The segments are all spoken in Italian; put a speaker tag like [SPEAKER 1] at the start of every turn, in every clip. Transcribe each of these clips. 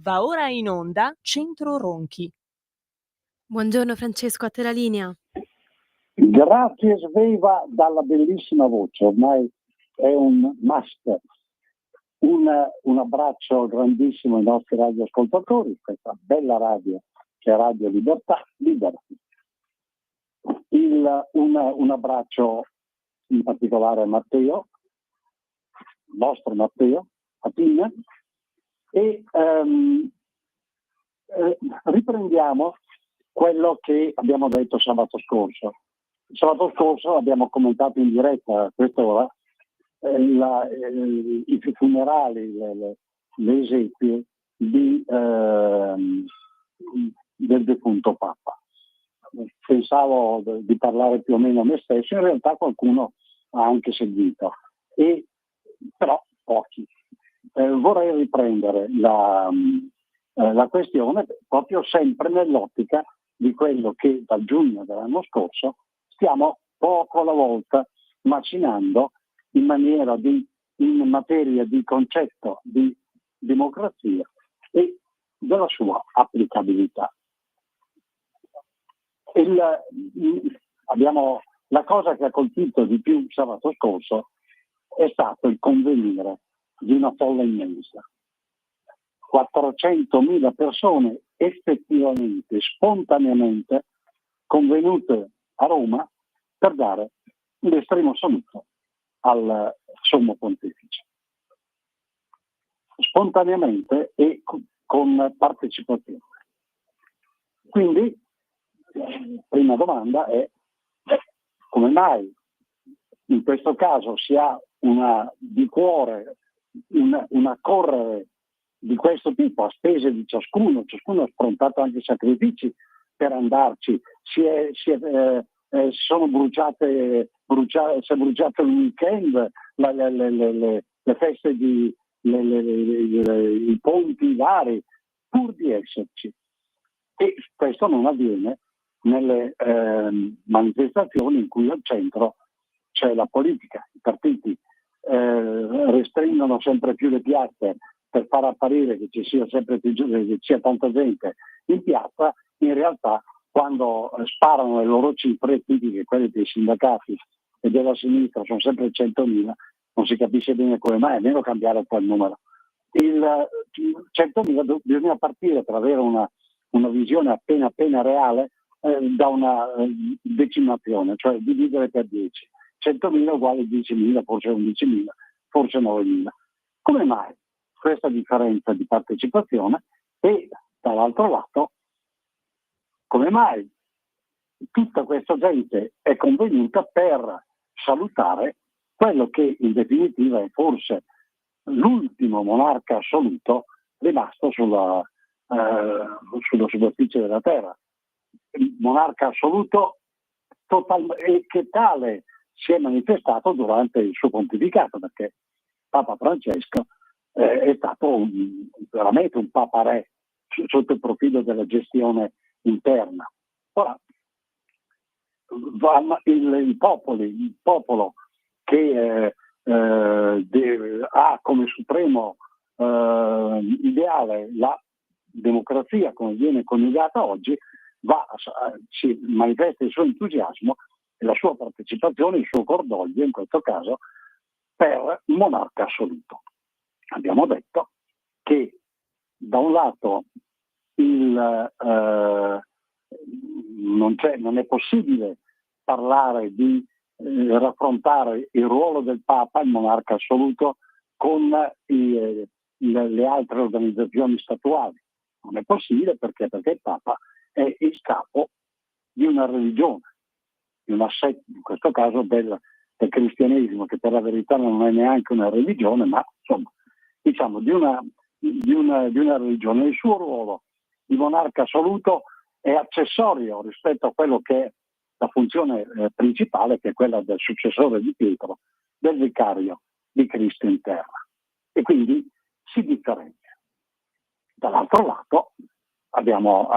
[SPEAKER 1] Va ora in onda Centro Ronchi.
[SPEAKER 2] Buongiorno Francesco, a te la linea.
[SPEAKER 3] Grazie Sveva dalla bellissima voce, ormai è un must. Un abbraccio grandissimo ai nostri radioascoltatori, questa bella radio che è Radio Libertà, libera. Un abbraccio in particolare a Matteo, il nostro Matteo, a Tina, e riprendiamo quello che abbiamo detto sabato scorso. Sabato scorso abbiamo commentato in diretta a quest'ora i funerali, le esequie del defunto Papa. Pensavo di parlare più o meno a me stesso, in realtà qualcuno ha anche seguito, però pochi. Vorrei riprendere la questione proprio sempre nell'ottica di quello che dal giugno dell'anno scorso stiamo poco alla volta macinando in materia di concetto di democrazia e della sua applicabilità. La cosa che ha colpito di più sabato scorso è stato il convenire di una folla immensa. 400.000 persone effettivamente, spontaneamente convenute a Roma per dare l'estremo saluto al Sommo Pontefice. Spontaneamente e con partecipazione. Quindi, prima domanda è come mai in questo caso si ha di cuore una correre di questo tipo a spese di ciascuno ha affrontato anche sacrifici per andarci, si è bruciato il weekend, le feste i ponti vari, pur di esserci. E questo non avviene nelle manifestazioni in cui al centro c'è la politica. I partiti restringono sempre più le piazze per far apparire che ci sia sempre più che ci sia tanta gente in piazza. In realtà quando sparano le loro cifre tipiche, quelle dei sindacati e della sinistra, sono sempre 100.000, non si capisce bene come mai, almeno cambiare un po' il numero. Il 100.000 bisogna partire per avere una visione appena reale da una decimazione, cioè dividere per 10. 100.000 uguale 10.000, forse 11.000, forse 9.000. Come mai questa differenza di partecipazione? E dall'altro lato, come mai tutta questa gente è convenuta per salutare quello che in definitiva è forse l'ultimo monarca assoluto rimasto sulla superficie della terra. Il monarca assoluto e che tale si è manifestato durante il suo pontificato, perché Papa Francesco è stato veramente un papa re sotto il profilo della gestione interna. Ora, il popolo che ha come supremo ideale la democrazia come viene coniugata oggi, si manifesta il suo entusiasmo e la sua partecipazione, il suo cordoglio in questo caso per il monarca assoluto. Abbiamo detto che da un lato non è possibile parlare di raffrontare il ruolo del Papa, il monarca assoluto, con le altre organizzazioni statuali. Non è possibile perché il Papa è il capo di una religione, di una setta, in questo caso del cristianesimo, che per la verità non è neanche una religione, ma insomma, diciamo di una religione. Il suo ruolo di monarca assoluto è accessorio rispetto a quello che è la funzione principale, che è quella del successore di Pietro, del vicario di Cristo in terra. E quindi si differenzia. Dall'altro lato abbiamo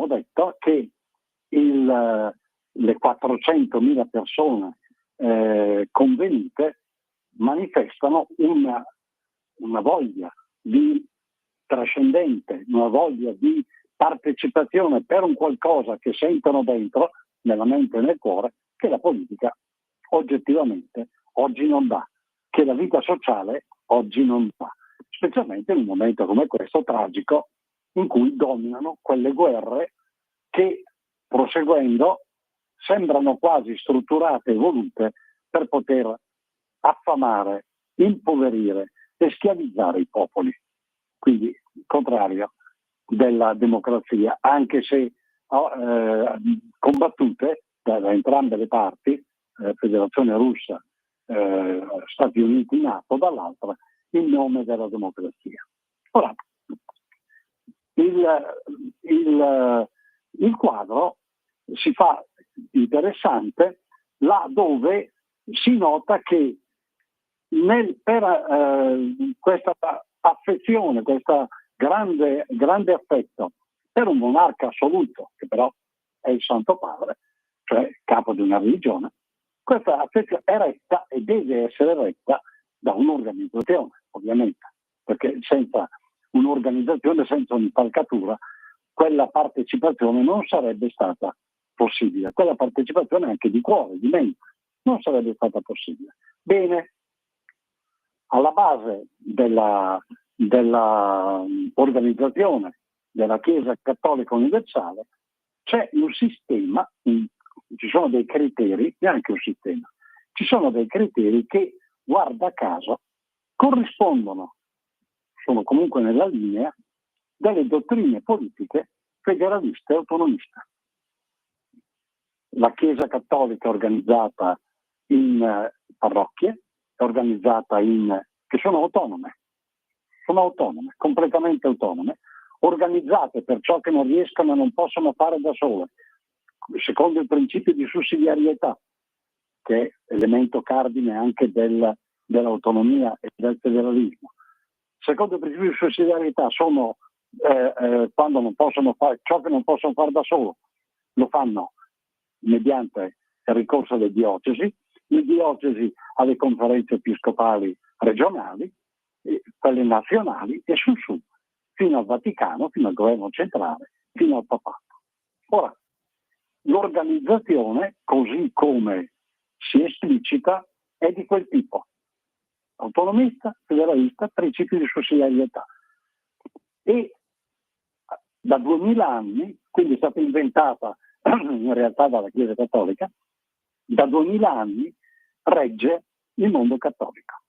[SPEAKER 3] detto che le 400.000 persone convenute manifestano una voglia di trascendente, una voglia di partecipazione per un qualcosa che sentono dentro, nella mente e nel cuore, che la politica oggettivamente oggi non dà, che la vita sociale oggi non dà, specialmente in un momento come questo tragico in cui dominano quelle guerre che, proseguendo, sembrano quasi strutturate e volute per poter affamare, impoverire e schiavizzare i popoli. Quindi il contrario della democrazia, anche se combattute da entrambe le parti, Federazione Russa, Stati Uniti, NATO dall'altra, in nome della democrazia. Ora, il quadro si fa interessante là dove si nota che per questa affezione, questo grande affetto per un monarca assoluto, che però è il Santo Padre, cioè capo di una religione, questa affezione è retta e deve essere retta da un'organizzazione, ovviamente, perché senza un'organizzazione, senza un'impalcatura, quella partecipazione non sarebbe stata possibile. Quella partecipazione anche di cuore, di mente, non sarebbe stata possibile. Bene, alla base della organizzazione della Chiesa Cattolica Universale c'è un sistema, ci sono dei criteri, neanche un sistema, ci sono dei criteri che, guarda caso, corrispondono, sono comunque nella linea delle dottrine politiche federaliste e autonomiste. La Chiesa Cattolica è organizzata in parrocchie, è organizzata che sono autonome, completamente autonome, organizzate per ciò che non riescono e non possono fare da sole, secondo il principio di sussidiarietà, che è elemento cardine anche dell'autonomia e del federalismo. Secondo il principio di sussidiarietà sono quando non possono fare ciò che non possono fare da solo, lo fanno mediante il ricorso alle diocesi, le diocesi alle conferenze episcopali regionali, quelle nazionali e su fino al Vaticano, fino al governo centrale, fino al papato. Ora, l'organizzazione, così come si esplicita, è di quel tipo: autonomista, federalista, principio di sussidiarietà. E da 2000 anni, quindi è stata inventata in realtà dalla Chiesa Cattolica, da 2000 anni regge il mondo cattolico.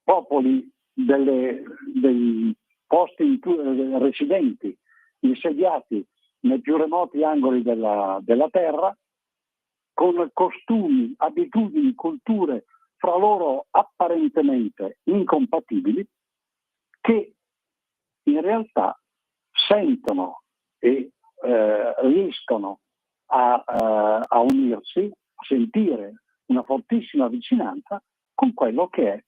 [SPEAKER 3] Popoli dei posti residenti, insediati nei più remoti angoli della terra, con costumi, abitudini, culture fra loro apparentemente incompatibili, che in realtà sentono e riescono a unirsi, a sentire una fortissima vicinanza con quello che è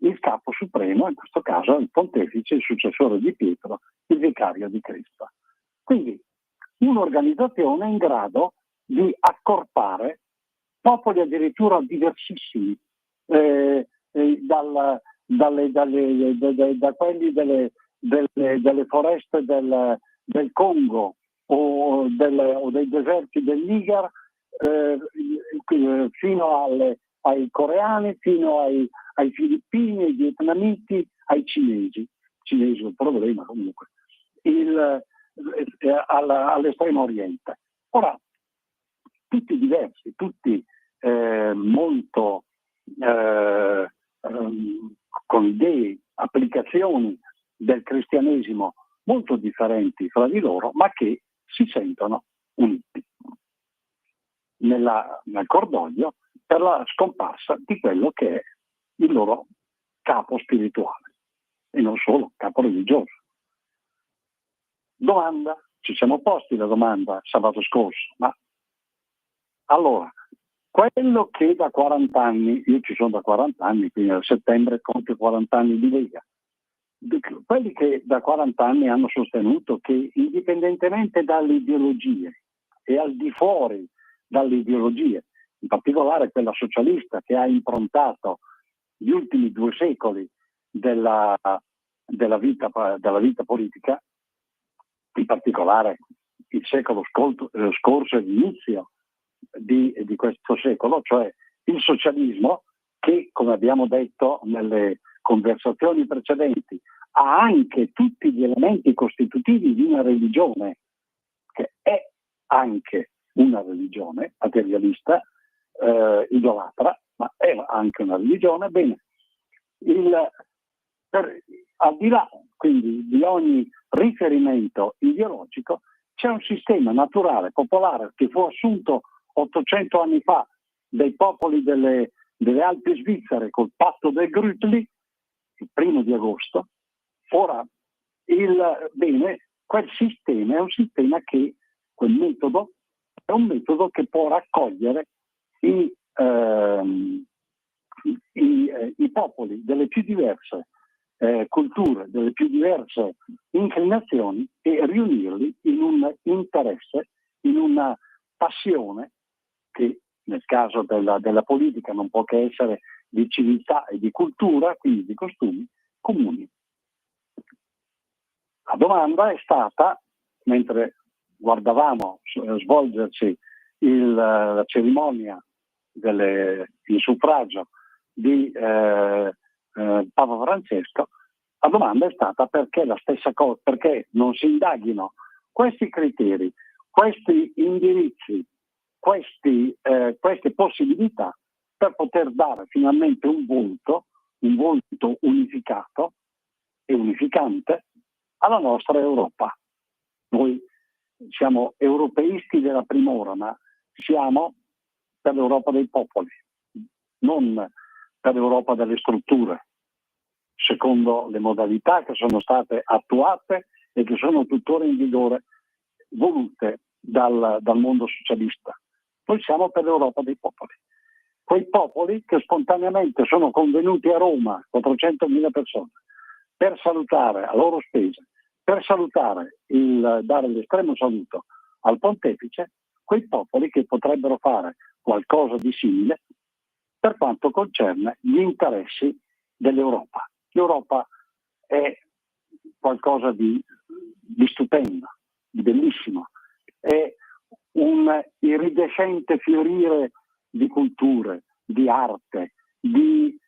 [SPEAKER 3] il capo supremo, in questo caso il pontefice, il successore di Pietro, il vicario di Cristo. Quindi un'organizzazione in grado di accorpare popoli addirittura diversissimi, da quelli delle foreste del Congo o dei deserti del Niger, fino ai coreani, fino ai filippini, ai vietnamiti, ai cinesi. Cinesi è un problema comunque, all'estremo oriente. Ora, tutti diversi, tutti molto con idee, applicazioni del cristianesimo molto differenti fra di loro, ma che si sentono uniti nel cordoglio per la scomparsa di quello che è il loro capo spirituale e non solo, capo religioso. Domanda, ci siamo posti la domanda sabato scorso, ma allora, quello che da 40 anni, io ci sono da 40 anni, quindi a settembre compio 40 anni di Lega, quelli che da 40 anni hanno sostenuto che indipendentemente dalle ideologie e al di fuori dalle ideologie, in particolare quella socialista che ha improntato gli ultimi 2 secoli della della vita politica, in particolare il secolo scorso e l'inizio di questo secolo, cioè il socialismo, che, come abbiamo detto nelle conversazioni precedenti, ha anche tutti gli elementi costitutivi di una religione, che è anche una religione materialista, idolatra, ma è anche una religione. Bene, al di là quindi di ogni riferimento ideologico, c'è un sistema naturale, popolare, che fu assunto 800 anni fa dai popoli delle Alpi svizzere col patto del Grütli, il 1° agosto. Quel sistema è un sistema che, quel metodo, è un metodo che può raccogliere i popoli delle più diverse culture, delle più diverse inclinazioni, e riunirli in un interesse, in una passione che nel caso della politica non può che essere di civiltà e di cultura, quindi di costumi comuni. La domanda è stata, mentre guardavamo svolgersi la cerimonia il suffragio di Papa Francesco, la domanda è stata perché la stessa cosa, perché non si indaghino questi criteri, questi indirizzi, queste possibilità per poter dare finalmente un volto unificato e unificante alla nostra Europa. Noi siamo europeisti della prima ora, ma siamo per l'Europa dei popoli, non per l'Europa delle strutture, secondo le modalità che sono state attuate e che sono tuttora in vigore, volute dal mondo socialista. Noi siamo per l'Europa dei popoli. Quei popoli che spontaneamente sono convenuti a Roma, 400.000 persone, per salutare a loro spese, per salutare dare l'estremo saluto al pontefice, quei popoli che potrebbero fare qualcosa di simile per quanto concerne gli interessi dell'Europa. L'Europa è qualcosa di stupendo, di bellissimo, è un iridescente fiorire di culture, di arte, di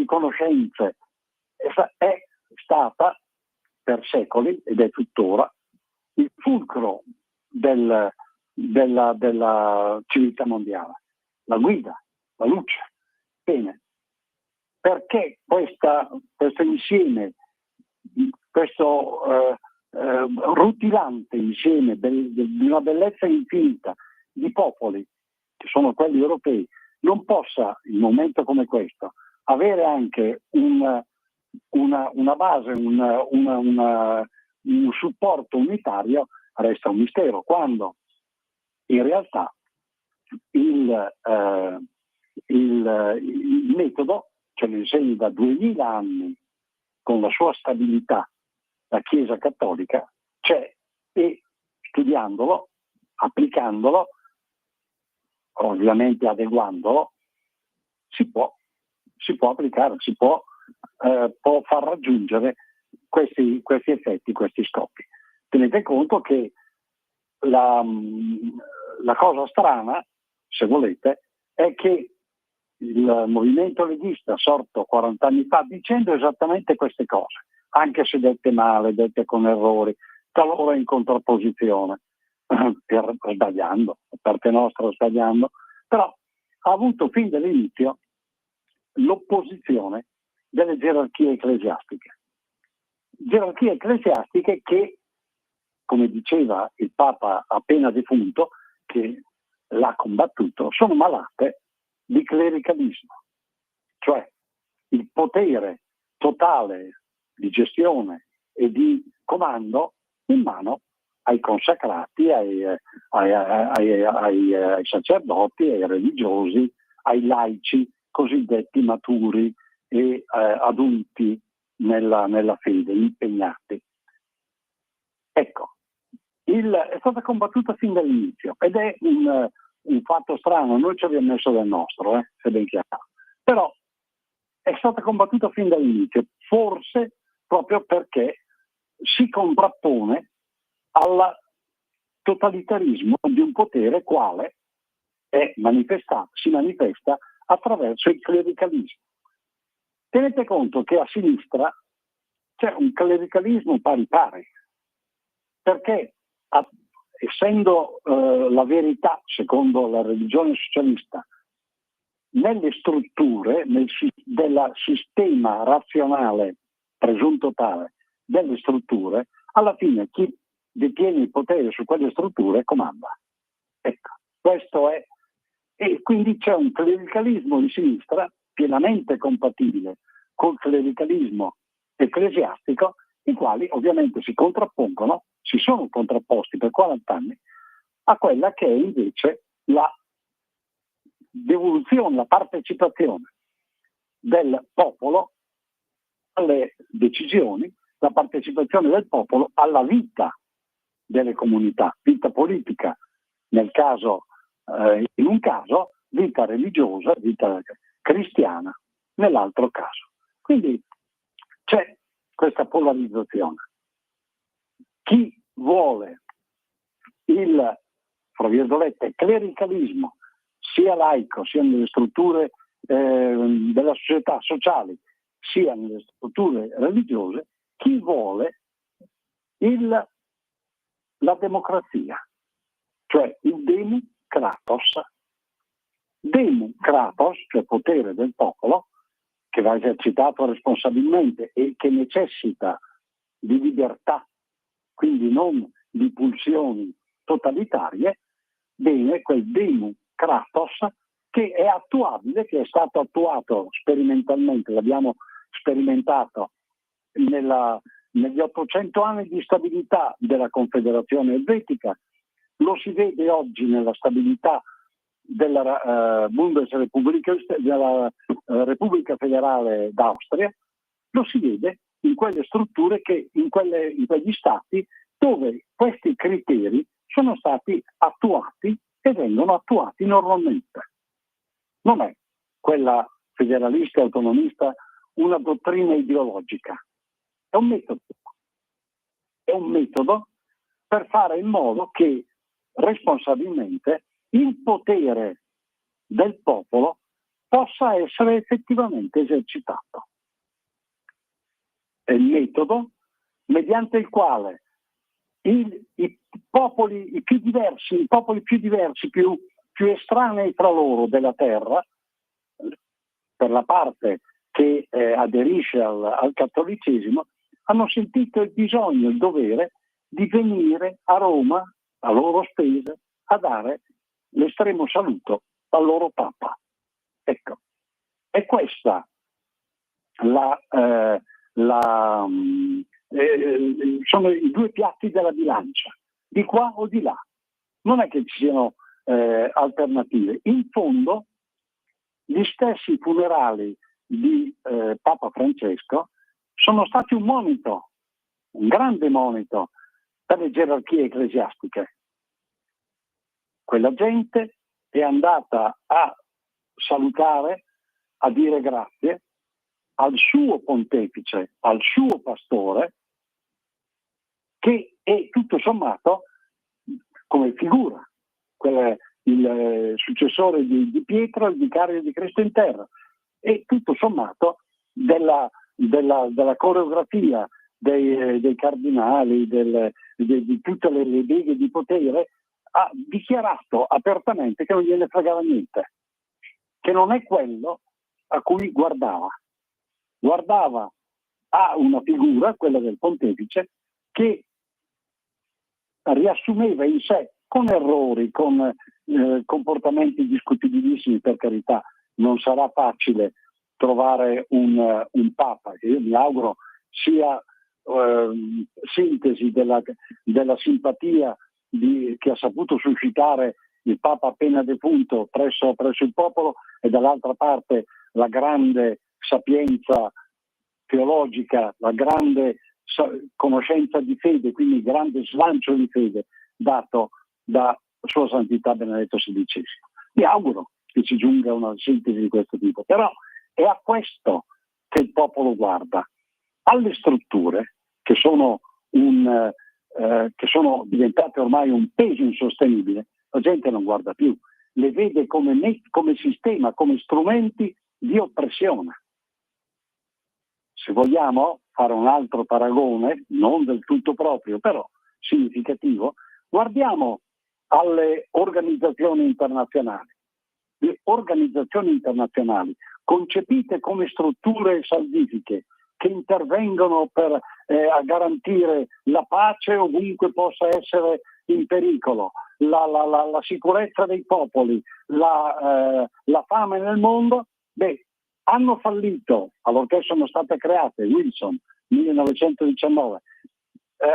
[SPEAKER 3] conoscenze. È stata per secoli, ed è tuttora, il fulcro della civiltà mondiale, la guida, la luce. Bene, perché questo insieme, questo rutilante insieme di una bellezza infinita di popoli, che sono quelli europei, non possa, in un momento come questo, avere anche una base, un supporto unitario, resta un mistero, quando in realtà il metodo ce lo insegna da 2000 anni, con la sua stabilità, la Chiesa Cattolica, c'è, e studiandolo, applicandolo, ovviamente adeguandolo, si può applicare, può far raggiungere questi effetti, questi scopi. Tenete conto che la cosa strana, se volete, è che il movimento leghista, sorto 40 anni fa, dicendo esattamente queste cose, anche se dette male, dette con errori, talora in contrapposizione, sbagliando, da parte nostra sbagliando, però ha avuto fin dall'inizio l'opposizione delle gerarchie ecclesiastiche che, come diceva il Papa appena defunto, che l'ha combattuto, sono malate di clericalismo, cioè il potere totale di gestione e di comando in mano ai consacrati, ai sacerdoti, ai religiosi, ai laici cosiddetti maturi e adulti nella fede, impegnati. Ecco, è stata combattuta fin dall'inizio ed è un fatto strano, noi ci abbiamo messo del nostro, se ben chiaro. Però è stata combattuta fin dall'inizio, forse proprio perché si contrappone al totalitarismo di un potere quale si manifesta attraverso il clericalismo. Tenete conto che a sinistra c'è un clericalismo pari pari, perché essendo la verità, secondo la religione socialista, nelle strutture del sistema razionale presunto tale delle strutture, alla fine chi detiene il potere su quelle strutture comanda. Ecco, questo è. E quindi c'è un clericalismo di sinistra pienamente compatibile col clericalismo ecclesiastico, i quali ovviamente si sono contrapposti per 40 anni a quella che è invece la devoluzione, la partecipazione del popolo alle decisioni, la partecipazione del popolo alla vita delle comunità, vita politica nel caso, in un caso, vita religiosa, vita cristiana nell'altro caso. Quindi c'è questa polarizzazione. Chi vuole il, fra virgolette, clericalismo, sia laico, sia nelle strutture della società sociali, sia nelle strutture religiose, chi vuole la democrazia, cioè il democratos. Democratos, cioè potere del popolo, che va esercitato responsabilmente e che necessita di libertà, quindi non di pulsioni totalitarie, bene, quel democratos che è attuabile, che è stato attuato sperimentalmente, l'abbiamo sperimentato negli 800 anni di stabilità della Confederazione Elvetica, lo si vede oggi nella stabilità della della Repubblica Federale d'Austria, lo si vede in quelle strutture in quegli stati dove questi criteri sono stati attuati e vengono attuati normalmente. Non è quella federalista e autonomista una dottrina ideologica, è un metodo. È un metodo per fare in modo che responsabilmente il potere del popolo possa essere effettivamente esercitato. È il metodo mediante il quale i popoli più diversi, più estranei tra loro della terra, per la parte che aderisce al cattolicesimo, hanno sentito il bisogno, il dovere di venire a Roma a loro spese a dare l'estremo saluto al loro Papa. Ecco, è questa sono i due piatti della bilancia, di qua o di là. Non è che ci siano alternative. In fondo, gli stessi funerali di Papa Francesco sono stati un monito, un grande monito per le gerarchie ecclesiastiche. Quella gente è andata a salutare, a dire grazie al suo pontefice, al suo pastore, che è tutto sommato come figura, il successore di Pietro, il vicario di Cristo in terra, e tutto sommato della coreografia dei cardinali, di tutte le beghe di potere, ha dichiarato apertamente che non gliene fregava niente, che non è quello a cui guardava a una figura, quella del pontefice, che riassumeva in sé, con errori, con comportamenti discutibilissimi, per carità. Non sarà facile trovare un Papa, che io mi auguro sia sintesi della simpatia che ha saputo suscitare il Papa appena defunto presso il popolo, e dall'altra parte la grande sapienza teologica, la grande conoscenza di fede, quindi il grande slancio di fede dato da Sua Santità Benedetto XVI. Mi auguro che ci giunga una sintesi di questo tipo, però è a questo che il popolo guarda? Alle strutture che sono diventate ormai un peso insostenibile, la gente non guarda più, le vede come sistema, come strumenti di oppressione. Se vogliamo fare un altro paragone, non del tutto proprio, però significativo, guardiamo alle organizzazioni internazionali. Le organizzazioni internazionali concepite come strutture salvifiche che intervengono per a garantire la pace ovunque possa essere in pericolo, la sicurezza dei popoli, la fame nel mondo, hanno fallito, allorché sono state create, Wilson, 1919,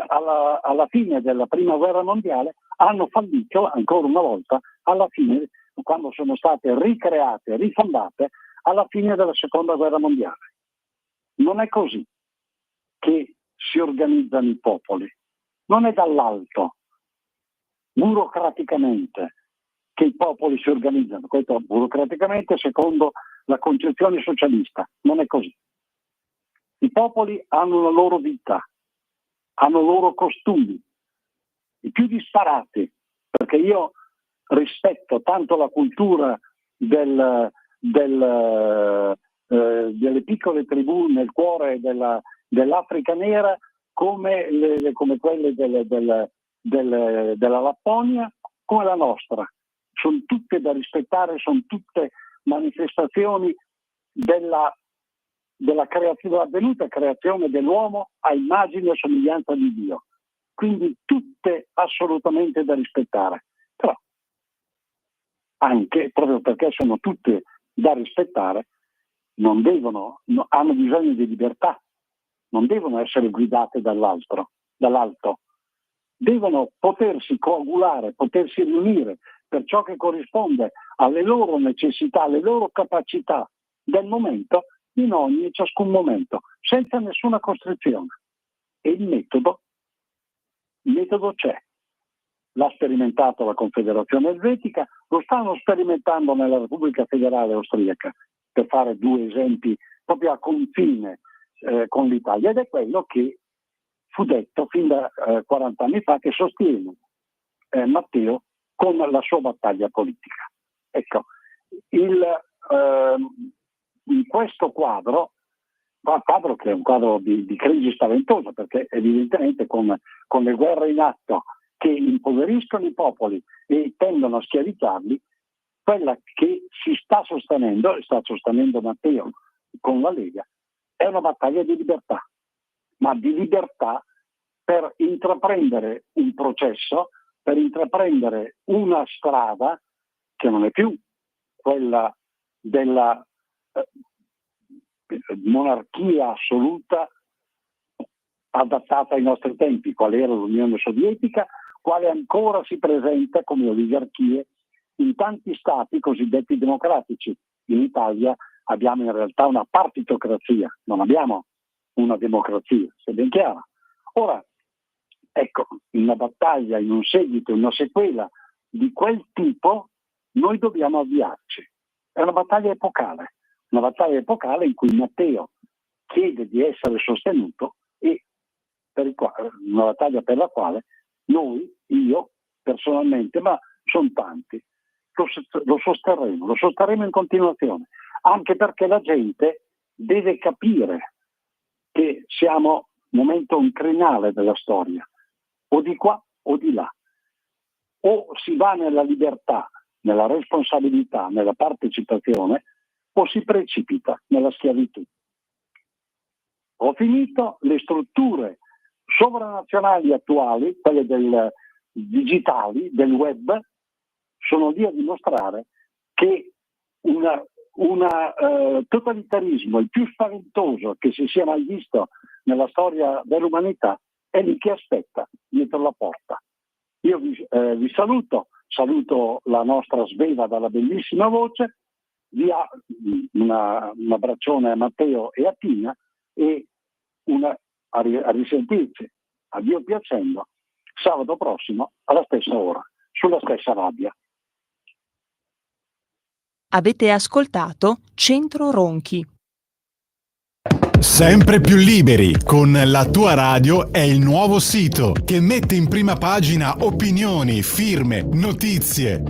[SPEAKER 3] alla fine della prima guerra mondiale, hanno fallito ancora una volta alla fine, quando sono state ricreate, rifondate, alla fine della seconda guerra mondiale. Non è così che si organizzano i popoli, non è dall'alto, burocraticamente, che i popoli si organizzano, questo burocraticamente secondo la concezione socialista, non è così. I popoli hanno la loro vita, hanno i loro costumi, i più disparati, perché io rispetto tanto la cultura delle piccole tribù nel cuore dell'Africa nera come quelle della Lapponia, come la nostra. Sono tutte da rispettare, sono tutte manifestazioni della avvenuta creazione dell'uomo a immagine e somiglianza di Dio. Quindi tutte assolutamente da rispettare. Però anche proprio perché sono tutte da rispettare, hanno bisogno di libertà, non devono essere guidate dall'alto, devono potersi coagulare, potersi riunire per ciò che corrisponde alle loro necessità, alle loro capacità del momento, in ogni e ciascun momento, senza nessuna costrizione. E il metodo c'è. L'ha sperimentato la Confederazione Elvetica, lo stanno sperimentando nella Repubblica Federale Austriaca, per fare due esempi proprio a confine con l'Italia, ed è quello che fu detto fin da 40 anni fa, che sostiene Matteo con la sua battaglia politica. Ecco, in questo quadro che è un quadro di crisi spaventosa, perché evidentemente con le guerre in atto che impoveriscono i popoli e tendono a schiavizzarli, quella che si sta sostenendo, e sta sostenendo Matteo con la Lega, è una battaglia di libertà, ma di libertà per intraprendere un processo, per intraprendere una strada che non è più quella della monarchia assoluta adattata ai nostri tempi, quale era l'Unione Sovietica, quale ancora si presenta come oligarchie in tanti stati cosiddetti democratici. In Italia abbiamo in realtà una partitocrazia, non abbiamo una democrazia, se ben chiara. Ora, ecco, in una battaglia, in un seguito, in una sequela di quel tipo, noi dobbiamo avviarci. È una battaglia epocale in cui Matteo chiede di essere sostenuto e una battaglia per la quale noi, io personalmente, ma sono tanti, lo sosterremo in continuazione, anche perché la gente deve capire che siamo un momento crinale della storia, o di qua o di là. O si va nella libertà, nella responsabilità, nella partecipazione, o si precipita nella schiavitù. Ho finito. Le strutture sovranazionali attuali, quelle digitali, del web, sono lì a dimostrare che un totalitarismo, il più spaventoso che si sia mai visto nella storia dell'umanità, è lì che aspetta dietro la porta. Io vi saluto la nostra Sveva dalla bellissima voce, un abbraccione a Matteo e a Tina e a risentirci, a Dio piacendo, sabato prossimo alla stessa ora, sulla stessa rabbia.
[SPEAKER 1] Avete ascoltato Centro Ronchi.
[SPEAKER 4] Sempre più liberi con La Tua Radio è il nuovo sito che mette in prima pagina opinioni, firme, notizie,